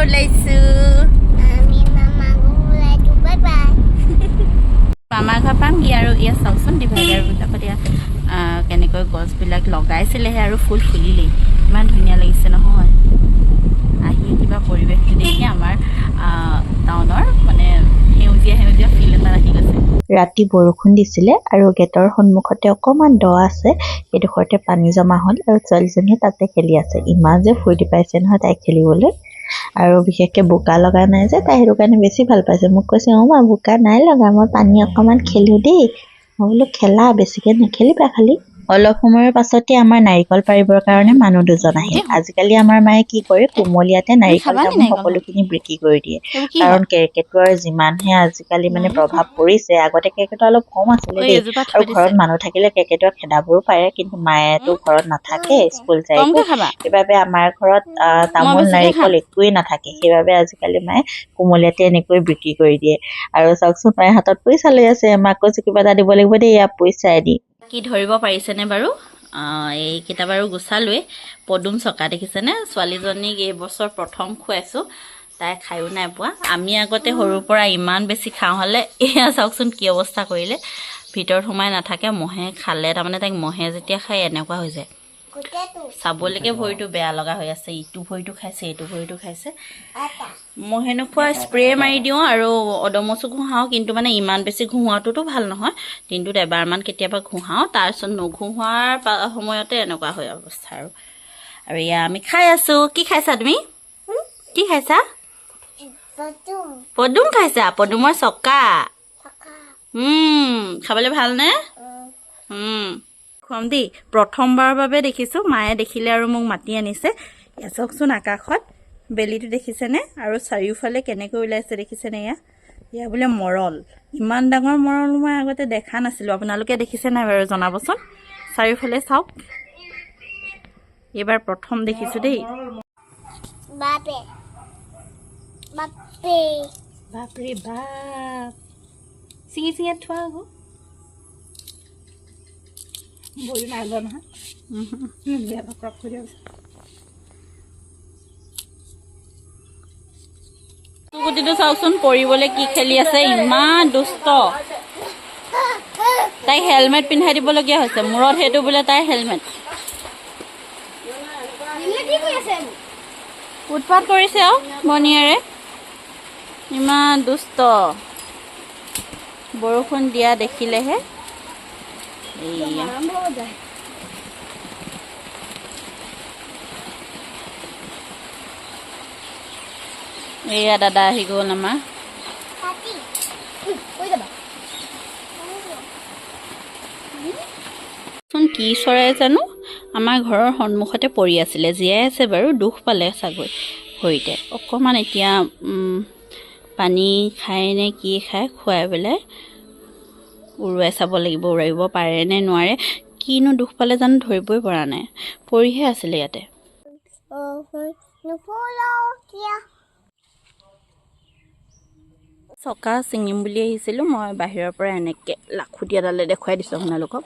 ওলাইছো মামাৰ ঘৰ পামগৈ আৰু ইয়াত চাওকচোন ডিভাইডাৰবিলাকত ইয়াত কেনেকৈ গছবিলাক লগাইছিলেহে আৰু ফুল ফুলিলেই ইমান ধুনীয়া লাগিছে নহয় আহি কিবা পৰিৱেশটো দেখি আমাৰ টাউনৰ মানে সেউজীয়া সেউজীয়া ফিল এটা আহি গৈছে ৰাতি বৰষুণ দিছিলে আৰু গেটৰ সন্মুখতে অকণমান দ আছে এইডোখৰতে পানী জমা হ'ল আৰু ছোৱালীজনীয়ে তাতে খেলি আছে ইমান যে ফূৰ্তি পাইছে নহয় তাই খেলিবলৈ আৰু বিশেষকৈ বোকা লগা নাই যে তাই সেইটো কাৰণে বেছি ভাল পাইছে মোক কৈছে মা বোকা নাই লগা মই পানী অকণমান খেলোঁ দেই মই বোলো খেলা বেছিকৈ নেখেলিবা খালি অলপ সময়ৰ পাছতে আমাৰ নাৰিকল পাৰিবৰ কাৰণে মানুহ দুজন আহিল আজিকালি আমাৰ মায়ে কি কৰে কুমলীয়াতে নাৰিকল তামোল সকলোখিনি বিক্ৰী কৰি দিয়ে কাৰণ কেৰ্কেটুৱাৰ যিমানহে আজিকালি মানে প্ৰভাৱ পৰিছে আগতে কেৰ্কেটুৱা অলপ কম আছিলে দেই আৰু ঘৰত মানুহ থাকিলে কেৰ্কেটুৱা খেদাবোৰো পাৰে কিন্তু মায়েতো ঘৰত নাথাকে স্কুল যায় সেইবাবে আমাৰ ঘৰত তামোল নাৰিকল একোৱেই নাথাকে সেইবাবে আজিকালি মায়ে কুমলীয়াতে এনেকৈ বিক্ৰী কৰি দিয়ে আৰু চাওকচোন মায়ে হাতত পইচা লৈ আছে মাক কৈছে কিবা এটা দিব লাগিব দেই ইয়াৰ পইচাই দি কি ধৰিব পাৰিছেনে বাৰু এইকেইটা বাৰু গুচালোৱে পদুম চকা দেখিছেনে ছোৱালীজনীক এইবছৰ প্ৰথম খুৱাইছোঁ তাই খায়ো নাই পোৱা আমি আগতে সৰুৰ পৰা ইমান বেছি খাওঁ হ'লে এয়া চাওকচোন কি অৱস্থা কৰিলে ভিতৰত সোমাই নাথাকে মহে খালে তাৰমানে তাইক মহে যেতিয়া খায় এনেকুৱা হৈ যায় চাবলৈকে ভৰিটো বেয়া লগা হৈ আছে ইটো ভৰিটো খাইছে এইটো ভৰিটো খাইছে মহে নোখোৱা স্প্ৰে মাৰি দিওঁ আৰু অদমচো ঘঁহাওঁ কিন্তু মানে ইমান বেছি ঘঁহোৱাটোতো ভাল নহয় দিনটোত এবাৰমান কেতিয়াবা ঘঁহাওঁ তাৰপিছত নঘঁহোৱাৰ সময়তে এনেকুৱা হয় অৱস্থা আৰু এয়া আমি খাই আছোঁ কি খাইছা তুমি কি খাইছা পদুম খাইছা পদুমৰ চকা খাবলৈ ভালনে খুৱাম দেই প্ৰথমবাৰৰ বাবে দেখিছোঁ মায়ে দেখিলে আৰু মোক মাতি আনিছে এয়া চাওকচোন আকাশত বেলিটো দেখিছেনে আৰু চাৰিওফালে কেনেকৈ ওলাইছে দেখিছেনে এয়া বোলে মৰল ইমান ডাঙৰ মৰল মই আগতে দেখা নাছিলোঁ আপোনালোকে দেখিছে নাই বাৰু জনাবচোন চাৰিওফালে চাওক এইবাৰ প্ৰথম দেখিছোঁ দেই বাপৰে বাপ চিঙি চিঙি থোৱা আকৌ ভৰি নাই যোৱা নহয় গুটিটো চাওকচোন পৰিবলৈ কি খেলি আছে ইমান দুষ্ট তাইক হেলমেট পিন্ধাই দিবলগীয়া হৈছে মূৰত সেইটো বোলে তাইৰ হেলমেট উৎপাত কৰিছে আৰু বনিয়াৰে ইমান দুষ্ট বৰষুণ দিয়া দেখিলেহে এয়া দাদা আহি গ'ল আমাৰ কি চৰাই জানো আমাৰ ঘৰৰ সন্মুখতে পৰি আছিলে জীয়াই আছে বাৰু দুখ পালে চাগৈ ভৰিতে অকণমান এতিয়া পানী খায় নে কি খায় খুৱাই পেলাই উৰুৱাই চাব লাগিব উৰুৱাব পাৰে নে নোৱাৰে কিনো দুখ পালে জানো ধৰিবই পৰা নাই পৰিহে আছিলে ইয়াতে চকা ছিঙিম বুলি আহিছিলোঁ মই বাহিৰৰ পৰা এনেকৈ লাখুটি এডালে দেখুৱাই দিছোঁ আপোনালোকক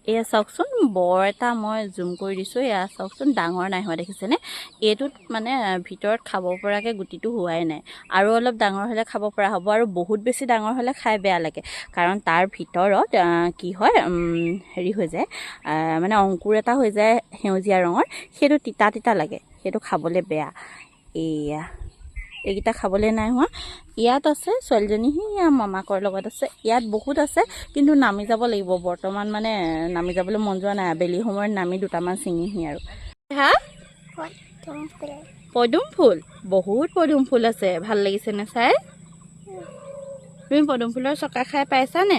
এয়া চাওকচোন বৰ এটা মই জুম কৰি দিছোঁ এয়া চাওকচোন ডাঙৰ নাই হোৱা দেখিছেনে এইটোত মানে ভিতৰত খাব পৰাকৈ গুটিটো হোৱাই নাই আৰু অলপ ডাঙৰ হ'লে খাব পৰা হ'ব আৰু বহুত বেছি ডাঙৰ হ'লে খাই বেয়া লাগে কাৰণ তাৰ ভিতৰত কি হয় হেৰি হৈ যায় মানে অংকুৰ এটা হৈ যায় সেউজীয়া ৰঙৰ সেইটো তিতা তিতা লাগে সেইটো খাবলৈ বেয়া এইকেইটা খাবলৈ নাই হোৱা ইয়াত আছে ছোৱালীজনী সেয়া মামাকৰ লগত আছে ইয়াত বহুত আছে কিন্তু নামি যাব লাগিব বৰ্তমান মানে নামি যাবলৈ মন যোৱা নাই আবেলি সময়ত নামি দুটামান ছিঙিহি আৰু হা পদুম ফুল বহুত পদুম ফুল আছে ভাল লাগিছেনে চাই তুমি পদুম ফুলৰ চকা খাই পাইছানে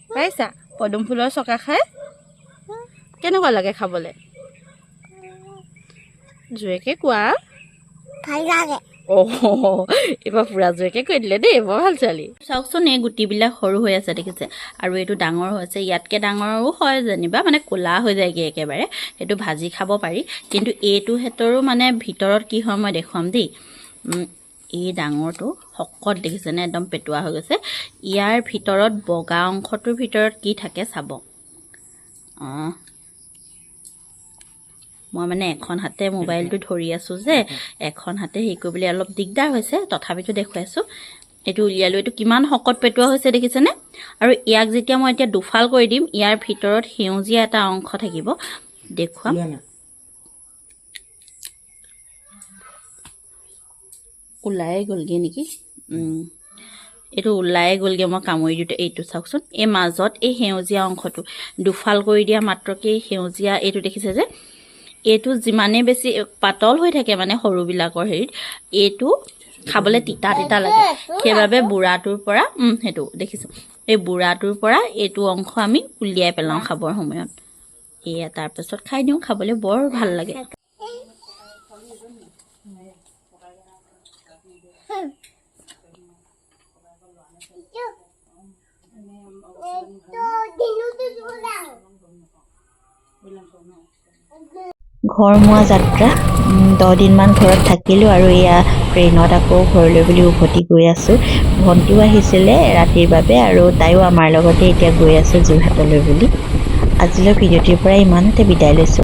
পাইছা পদুম ফুলৰ চকা খাই কেনেকুৱা লাগে খাবলৈ জুয়েকে কোৱা ভাল লাগে এইবাৰ পুৰা জুয়েকে কৈ দিলে দেই বৰ ভাল ছোৱালী চাওকচোন এই গুটিবিলাক সৰু হৈ আছে দেখিছে আৰু এইটো ডাঙৰ হৈছে ইয়াতকৈ ডাঙৰো হয় যেনিবা মানে ক'লা হৈ যায়গৈ একেবাৰে সেইটো ভাজি খাব পাৰি কিন্তু এইটো ক্ষেত্ৰৰো মানে ভিতৰত কি হয় মই দেখুৱাম দেই এই ডাঙৰটো শকত দেখিছেনে একদম পেটুৱা হৈ গৈছে ইয়াৰ ভিতৰত বগা অংশটোৰ ভিতৰত কি থাকে চাব মই মানে এখন হাতে মোবাইলটো ধৰি আছোঁ যে এখন হাতে হেৰি কৰিবলৈ অলপ দিগদাৰ হৈছে তথাপিতো দেখুৱাই আছোঁ এইটো উলিয়ালোঁ এইটো কিমান শকত পেটোৱা হৈছে দেখিছেনে আৰু ইয়াক যেতিয়া মই এতিয়া দুফাল কৰি দিম ইয়াৰ ভিতৰত সেউজীয়া এটা অংশ থাকিব দেখুৱাম ওলাই গ'লগৈ নেকি এইটো ওলাই গ'লগৈ মই কামুৰি দিওঁতে এইটো চাওকচোন এই মাজত এই সেউজীয়া অংশটো দুফাল কৰি দিয়া মাত্ৰকে সেউজীয়া এইটো দেখিছে যে এইটো যিমানেই বেছি পাতল হৈ থাকে মানে সৰুবিলাকৰ হেৰিত এইটো খাবলৈ তিতা তিতা লাগে সেইবাবে বুঢ়াটোৰ পৰা সেইটো দেখিছোঁ এই বুঢ়াটোৰ পৰা এইটো অংশ আমি উলিয়াই পেলাওঁ খাবৰ সময়ত এয়া তাৰপাছত খাই দিওঁ খাবলৈ বৰ ভাল লাগে ঘৰমুৱা যাত্ৰা 10 দিনমান ঘৰত থাকিলোঁ আৰু এয়া ট্ৰেইনত আকৌ ঘৰলৈ বুলি উভতি গৈ আছোঁ ভণ্টিও আহিছিলে ৰাতিৰ বাবে আৰু তাইও আমাৰ লগতে এতিয়া গৈ আছে যোৰহাটলৈ বুলি আজিলৈ ভিডিঅ'টিৰ পৰা ইমানতে বিদায় লৈছোঁ